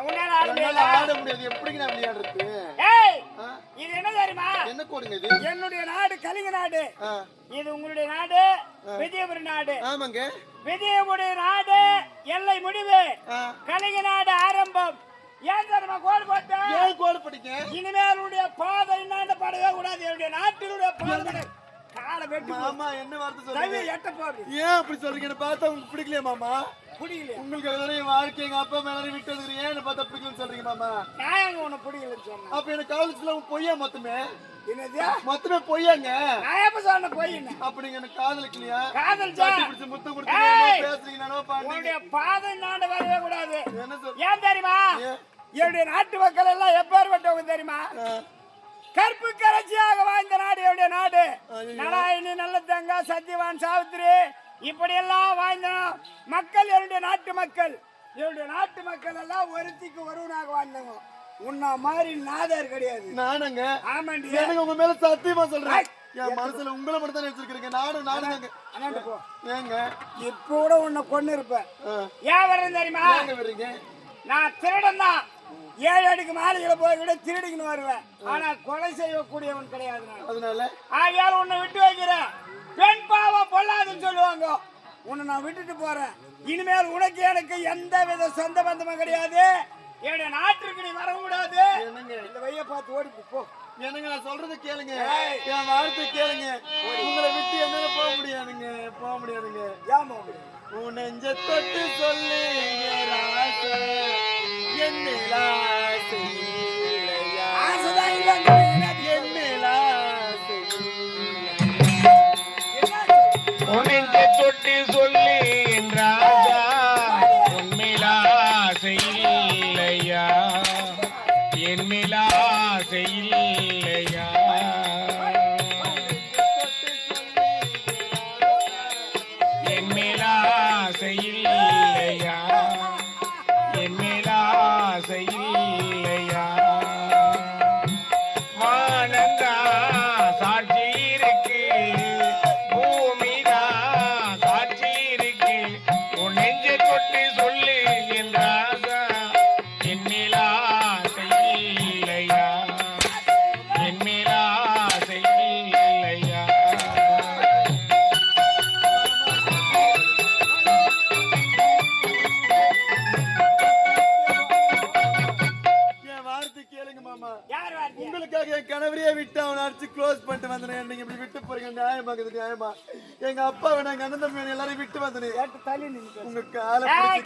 உன்னால ஆட முடியாது. ஆட முடியாது. எப்படி நான் விளையாடுறது? ஏய், இது என்ன தெரியுமா? என்ன கோடுங்க இது? என்னுடைய நாடு கலிங்க நாடு. இது உங்களுடைய நாடு விஜயபுரி நாடு. ஆமாங்க. விஜயபுரி நாடு எல்லை முடிவு, கலிங்க நாடு ஆரம்பம். ஏன் தெரியுமா கோடு போட்ட? ஏன் கோடு படிக்க? இனிமேல் உடைய பாதை என்னன்னு படவே கூடாது. என்னுடைய நாட்டினுடைய பாதை காலை வெட்டு. மாமா என்ன வார்த்தை சொல்றீங்க? எட்ட போகுது. ஏன் அப்படி சொல்றீங்க? என்ன பார்த்தா உங்களுக்கு பிடிக்கலையா மாமா? பிடிக்கல. உங்களுக்கு எல்லாரையும் வாழ்க்கை எங்க அப்பா மேல விட்டு வந்துருக்கீங்க. ஏன் பார்த்தா பிடிக்கலன்னு சொல்றீங்க மாமா? நான் உன்னை பிடிக்கலன்னு சொன்னேன். அப்ப எனக்கு காலேஜ்ல பொய்யா மொத்தமே? என்னது மொத்தமே பொய்யாங்க. நான் எப்ப சொன்ன பொய்ன்னு? அப்ப நீங்க எனக்கு காதலிக்கலையா? காதலிச்சா? பிடிச்சு முத்தம் கொடுத்து பேசுறீங்க. நானோ பாட்டு. உன்னுடைய பாதை நாடு வரவே கூடாது. என்ன சொல்ற? ஏன் தெரியுமா? என்னுடைய நாட்டு மக்கள் எல்லாம் எப்பேற்பட்டவங்க தெரியுமா? கற்பு கரைச்சியாக வாழ்ந்த நாடு என்னுடைய நாடு. நாராயணி, நல்லதங்க, சத்யவான், சாவித்திரி இப்படி எல்லாம் வாழ்ந்த மக்கள் என்னுடைய நாட்டு மக்கள். என்னுடைய நாட்டு மக்கள் எல்லாம் ஒருத்திக்கு ஒருவனாக வாழ்ந்தவங்க. உன்ன மாதிரி நாதர் கிடையாது. நானுங்க. ஆமாண்டி. எனக்கு உங்க மேல சத்தியமா சொல்றேன். என் மனசுல உங்களை மட்டும் தான் வச்சிருக்கீங்க. நானுங்க. ஏங்க இப்ப கூட உன்னை கொண்டு இருப்பேன். ஏன் வர்றேன் தெரியுமா? வரீங்க? நான் திருடன் தான். 7 அடிக்கு மாளிகையில போய் கூட திருடிக்கின்னு வருவேன். ஆனா கொலை செய்யக்கூடியவன் கிடையாது. அதனால ஆகையால் உன்னை விட்டு வைக்கிறேன். பெண் பாவம் பொல்லாதுன்னு சொல்லுவாங்க. உன்னை நான் விட்டுட்டு போறேன். இனிமேல் உனக்கு எனக்கு எந்த வித சொந்த பந்தமும் கிடையாது. என்னுடைய நாட்டுக்கு நீ வரக்கூடாது. இந்த வைய பார்த்து ஓடி போ. என்னங்க நான் சொல்றது கேளுங்க. என் வார்த்தை கேளுங்க. உங்களை விட்டு என்னால போக முடியாதுங்க. போக முடியாதுங்க. ஏன் போக முடியாது? உன் நெஞ்ச தொட்டு சொல்லு என்னையா ஆசைதான் இல்லைங்க. தொட்டு சொல்லி என்றாயா உண்மையிலா செய்யலையா என்மிலா செய்யலையா என்மிலா செய்யலையா என்மிலா செய்யலையா வானந்தா சாட்சி இருக்கு பூமிதான் சாட்சி இருக்கு உன் நெஞ்சை தொட்டு சொல்லு என்றாசா என்மிலா செய்யலையா என்மிலா செய்யலையா உங்களுக்காக என் கணவரையே விட்டு அவனை அடிச்சு க்ளோஸ் பண்ணிட்டு வந்தேன். நீங்க இப்படி விட்டு போறீங்க. நியாயமா நியாயமா? எங்க அப்பா எங்க அண்ணன் தம்பி எல்லாரும் விட்டு வந்தேன். உங்க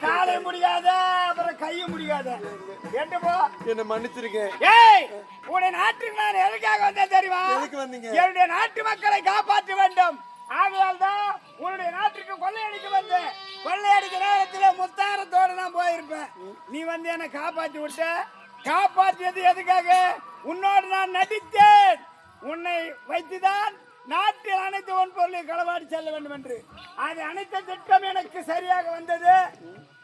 காலை முடியாத அப்புறம் கையும் முடியாத என்ன மன்னிச்சிருக்கேன். உடைய நாட்டுக்கு நான் எதுக்காக வந்தேன் தெரியுமா? எதுக்கு வந்தீங்க? என்னுடைய நாட்டு மக்களை காப்பாற்ற வேண்டும். ஆகையால் தான் உன்னுடைய நாட்டுக்கு கொள்ளையடிக்க வந்தேன். கொள்ளையடிக்கிற நேரத்தில் முத்தாரத்தோடு நான் போயிருப்பேன். நீ வந்து என்னை காப்பாற்றி விட்ட. காப்பாற்றியது எதுக்காக? உன்னோடு நான் நடித்தேன். உன்னை வைத்துதான் நாட்டில் அனைத்து ஒன் பொருளை களவாடி செல்ல வேண்டும் என்று. அது அனைத்து திட்டம் எனக்கு சரியாக வந்தது.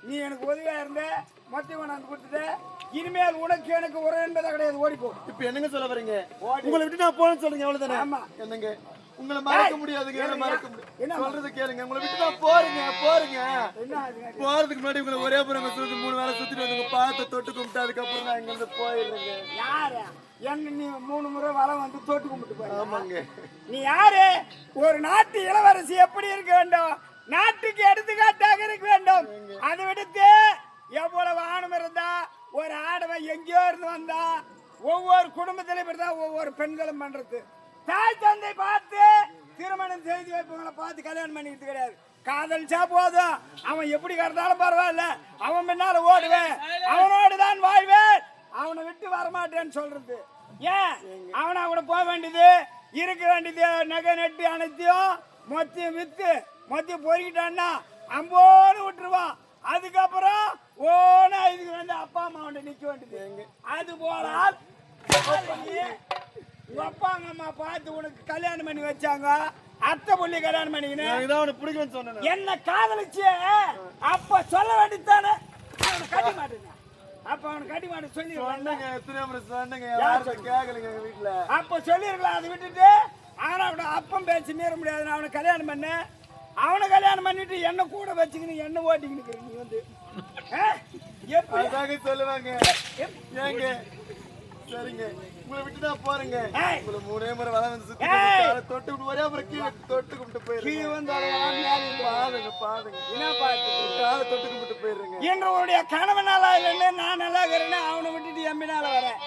நீ எனக்கு உதவியா இருந்த மொத்தம் கொண்டாந்து கொடுத்துட்ட. இனிமேல் உனக்கு எனக்கு உறவு என்பதை கிடையாது. ஓடிப்போ. இப்ப என்னங்க சொல்ல வரீங்க? உங்களை விட்டு நான் போனேன்னு சொல்லுங்க. அவ்வளவுதானே? ஆமா. என்னங்க உங்களை மறக்க முடியாதுங்க. மறக்க முடியாது. சொல்றது கேளுங்க. உங்களை விட்டு நான் போறீங்க. போறதுக்கு முன்னாடி உங்களை ஒரே புறம் சுத்தி 3 வேலை சுத்திட்டு வந்து பார்த்து தொட்டு கும்பிட்டு அதுக்கப்புறம் நான் இங்க இருந்து போயிடுறேங்க. யாரு என்ன நீ 3 முறை வளம் வந்து தொட்டு கும்பிட்டு போய்? ஆமாங்க. நீ யாரு? ஒரு நாட்டு இளவரசி எப்படி இருக்க வேண்டும்? நாட்டுக்கு எடுத்துக்காட்டாக இருக்க வேண்டும். அதை விடுத்து எவ்வளவு ஆணும் இருந்தா ஒரு ஆடவன் எங்கேயோ இருந்து வந்தா ஒவ்வொரு குடும்பத்திலும் இப்படிதான் ஒவ்வொரு பெண்களும் பண்றது. தாய் தந்தை பார்த்து திருமணம் செய்து வைப்பவங்களை பார்த்து கல்யாணம் பண்ணிக்கிட்டு கிடையாது. காதலிச்சா போதும். அவன் எப்படி கறந்தாலும் பரவாயில்ல. அவன் பின்னால ஓடுவேன். அவனோடு தான் வாழ்வேன். அவனை விட்டு வரமாட்டேன்னு சொல்றது ஏன்? அவனை கூட போக வேண்டியது இருக்க வேண்டியது நகை நட்டு அனைத்தையும் மொத்தையும் வித்து மொத்தையும் பொறுக்கிட்டான்னா அம்போடு விட்டுருவான். அதுக்கப்புறம் ஓனா இதுக்கு வந்து அப்பா அம்மா வந்து நிக்க வேண்டியது. அது போல உங்க அப்பா அம்மா பார்த்து உனக்கு கல்யாணம் பண்ணி வச்சாங்க. அத்தை புள்ளி கல்யாணம் பண்ணிக்கினேன் என்ன காதலிச்சு அப்ப சொல்ல வேண்டியதானே. கட்டி மாட்டேங்க. அப்ப அவனுக்கு கட்டி மாட்டேன் சொல்லி அப்ப சொல்லிருக்கலாம். அதை விட்டுட்டு அவனோட அப்பம் பேச்சு மீற முடியாது. அவனை கல்யாணம் பண்ண அவனை கல்யாணம் பண்ணிட்டு என்ன கூட வச்சுக்கின்னு என்ன ஓட்டிக்கின்னு நீ வந்து எப்படி? அதாங்க சொல்லுவாங்க. ஏங்க சரிங்க, உங்களை விட்டு நான் போறேங்க. ஏய். உங்களை 3 முறை வலை வந்து சுத்தி ஏய். காலை தொட்டு விட்டு ஒரே முறை கீழே தொட்டு கும்பிட்டு கீ போயிருங்க. வந்தாலும் மேலே பாதுங்க பாதுங்க, என்ன பார்த்து காலை தொட்டு கும்பிட்டு போயிருங்க. இன்று உன்னுடைய கணவன் நாளா இல்லைன்னு நான் நல்லா இருக்கிறேன்னு அவனை விட்டுட்டு என் பின்னால வரேன்.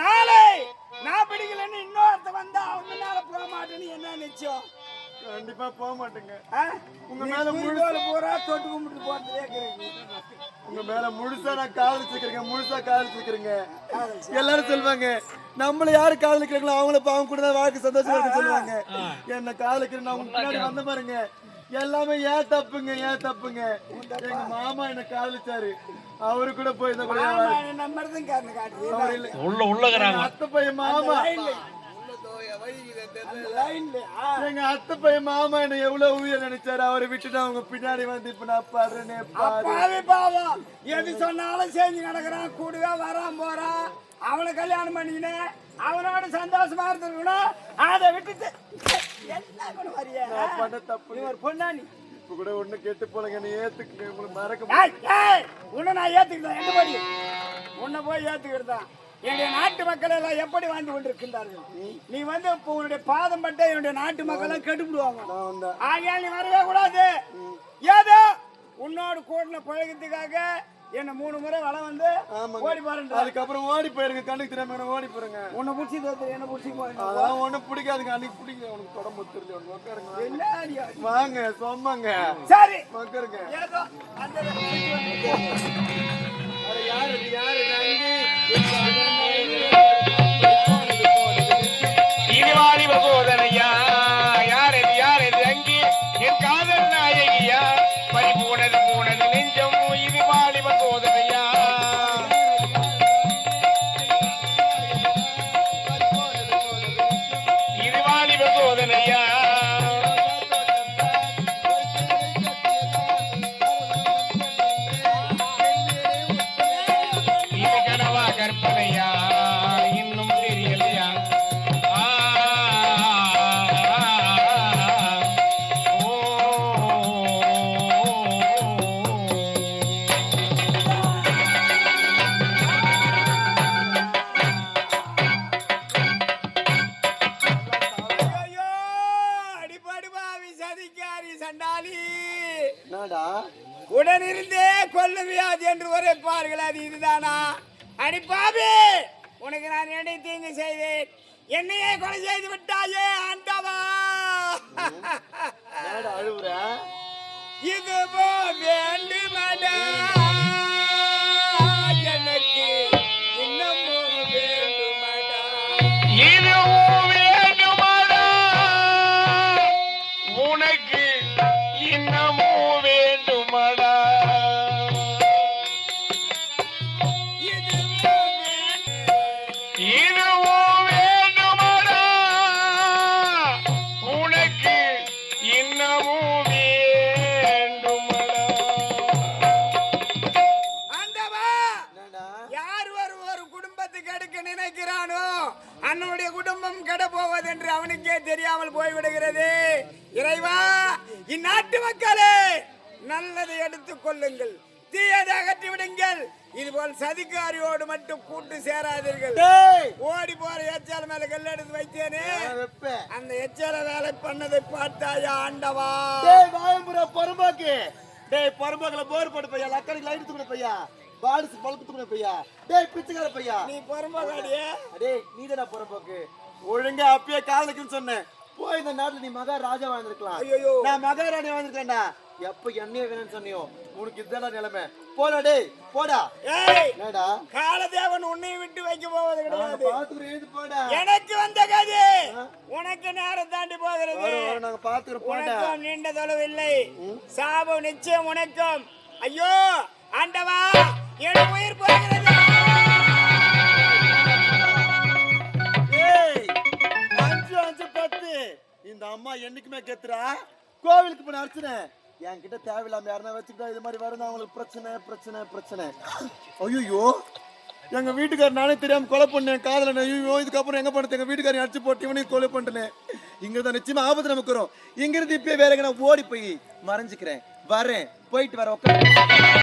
நாளை நான் பிடிக்கலன்னு இன்னொருத்த வந்தா அவன் பின்னால போக மாட்டேன்னு என்ன நிச்சயம்? கண்டிப்பா போக மாட்டேங்க. ஆ? உங்க நீ மேல குறிக்கோள் பூரா தொட்டு கும்பிட்டு போறதே இருக்கிறீங்க. உங்க மேல முழுசா நான் காதலிச்சுக்கிறேங்க, முழுசா காதலிச்சுக்கிறேங்க. எல்லாரும் சொல்லுவாங்க, நம்மள யாரு காதலிக்கிறாங்களோ அவங்கள அவங்க கூட தான் வாழ்க்கை சந்தோஷமா இருக்குன்னு சொல்லுவாங்க. என்ன காதலிக்கிறேன் நான் உங்க முன்னாடி வந்த பாருங்க, எல்லாமே ஏன் தப்புங்க, ஏன் தப்புங்க. எங்க மாமா என்ன காதலிச்சாரு, அவரு கூட போய் தான் கூட ஆமா, என்ன மருதும் காரணம் காட்டுது. அவர் இல்ல. உள்ளகிறாங்க அத்தை பையன் மாமா, அந்த லைன்ல, ஆ. எங்க அத்தை பையன் மாமா என்ன எவ்வளவு உயிர் நினைச்சாரு, அவரை விட்டுட்டு அவங்க பின்னாடி வந்து இப்ப நான் பாடுறேனே பாரு. அப்பாவி பாவம், எது சொன்னாலும் செஞ்சு நடக்கிறான், கூடவே வரான் போறான். அவனை கல்யாணம் பண்ணிக்கினேன், அவனோட சந்தோஷமா இருந்திருக்கணும். அதை விட்டுட்டு என்ன பண்ண வரியா? நான் பண்ண தப்பு. நீ ஒரு பொண்ணா நீ? இப்ப கூட ஒண்ணு கேட்டு போலங்க, நீ ஏத்துக்குங்க, உங்களுக்கு மறக்க ஏய், ஏய், உன்னை நான் ஏத்துக்கிட்டேன். எந்த படி உன்னை போய் ஏத்துக்கிட்டேன். என்னுடைய நாட்டு மக்கள் எல்லாம் எப்படி வாழ்ந்து கொண்டிருக்கின்றார்கள்? நீ வந்து இப்போ உன்னுடைய பாதம் பட்ட என்னுடைய நாட்டு மக்கள் எல்லாம் கெட்டுவிடுவாங்க. நான் வந்தேன். ஆகையால் நீ வரவே கூடாது. ஏதோ உன்னோடு கூடின பழகத்துக்காக என்ன 3 முறை வளம் வந்து ஆமாங்க. ஓடி பாருங்க. அதுக்கப்புறம் ஓடி போயிருங்க, கண்ணுக்கு தெரியாம ஓடி போயிருங்க. உன்னை பிடிச்சி தோத்து என்ன பிடிச்சி அதெல்லாம் ஒண்ணும் பிடிக்காதுங்க, அன்னைக்கு பிடிக்கல, உனக்கு உடம்பு தெரியல, உனக்கு உட்காருங்க. என்ன அடியா? வாங்க சொம்மாங்க, சரி, உட்காருங்க. ஏதோ அந்த அது யாரு, இது யாரு? நங்கி. இது வாலிப சோதனையா, யாரது யாரது அங்கே என் காதல் நாயகியா, பறிபோனது போனது நெஞ்சம், இது வாலிப சோதனையா. இது வாலிப சோதனையா. இது கனவா கற்பனையா, இன்னும் தெரியலையா? ஐயோ, அடிபாடு பாவி சதிக்காரி சண்டாளி. என்னடா உடனிருந்தே கொல்லும் வியாதி என்று உரைப்பார்கள், அது இதுதானா? அடிப்பாவி, உனக்கு நான் என்ன தீங்கு செய்தேன்? என்னையே கொலை செய்து விட்டாயே ஆண்டவா. என்னடா அழுவுற? இதுவோ வேண்டுமடா எனக்கு, இன்னமும் வேண்டுமடா. இதுவும் வேண்டுமடா உனக்கு, இன்னமும் வேண்டுமடா. இதுவோ இதுவும் வேண்டுமடா உனக்கு, இன்னமும் வேண்டுமடா. ஆண்டவா, என்னடா யார் ஒரு குடும்பத்துக்கு எடுக்க நினைக்கிறானோ அன்னுடைய குடும்பம் கெட போவது என்று அவனுக்கே தெரியாமல் போய்விடுகிறது. இறைவா, இந்நாட்டு மக்களே, நல்லதை எடுத்துக் கொள்ளுங்கள், தீயதை அகற்றி விடுங்கள். இதுபோல் சதிகாரியோடு மட்டும் கூட்டு சேராதீர்கள். டேய், ஓடி போற எச்சால மேல கல் எடுத்து வைத்தேனே, நான் வைப்பேன். அந்த எச்சால வேலை பண்ணதை பார்த்தாயா ஆண்டவா? டேய் வாயம்புற பரமாக்கு, டேய் பரமாக்குல போர் போட்டு பையா, லக்கடிக்கு லைட் தூக்குன பையா, பாடிஸ் பல்ப் தூக்குன பையா, டேய் பிச்சைக்கார பையா. நீ பொறுமைக்காடியே. டேய் நீதானா பரமாக்கு? ஒழுங்கா அப்பயே காதலிக்குன்னு சொன்னேன். போய் இந்த நாட்டுல நீ மகாராஜா வாழ்ந்திருக்கலாம், ஐயோ, நான் மகாராணி வாழ்ந்திருக்கேன்டா. எப்ப என்னைய வேணும்னு சொன்னியோ உனக்கு இதுதான நிலைமை. போடா டேய் போடா. ஏய், என்னடா காலதேவன் உன்னை விட்டு வைக்க போவது கிடையாது. பாத்துக்கிறேன், எழுந்து போடா. எனக்கு வந்த கதி உனக்கு நேரம் தாண்டி போகிறது. வரும், நாங்க பாத்துக்கிறோம், போடா. உனக்கும் நீண்ட தொலைவு இல்லை, சாபம் நிச்சயம் உனக்கும். ஐயோ ஆண்டவா, என் உயிர் போகிறது. ஏய் 5 5 10 இந்த அம்மா என்னைக்குமே கேத்துறா. கோவிலுக்கு போன அர்ச்சனை என்கிட்ட தேவையில்லாம யாருன்னா வச்சுக்கிட்டா இது மாதிரி வரும், அவங்களுக்கு பிரச்சனை பிரச்சனை பிரச்சனை. ஐயோ எங்க வீட்டுக்காரர் நானே தெரியாம கொலை பண்ணேன், காதல. ஐயோ இதுக்கப்புறம் எங்க பண்ணது? எங்க வீட்டுக்காரன் அடிச்சு போட்டு இவனையும் கொலை பண்ணிட்டேன். இங்கதான் நிச்சயமா ஆபத்து நமக்கு வரும். இங்க இருந்து இப்பயே வேற எங்க ஓடி போய் மறைஞ்சுக்கிறேன், வரேன், போயிட்டு வர உட்காந்து.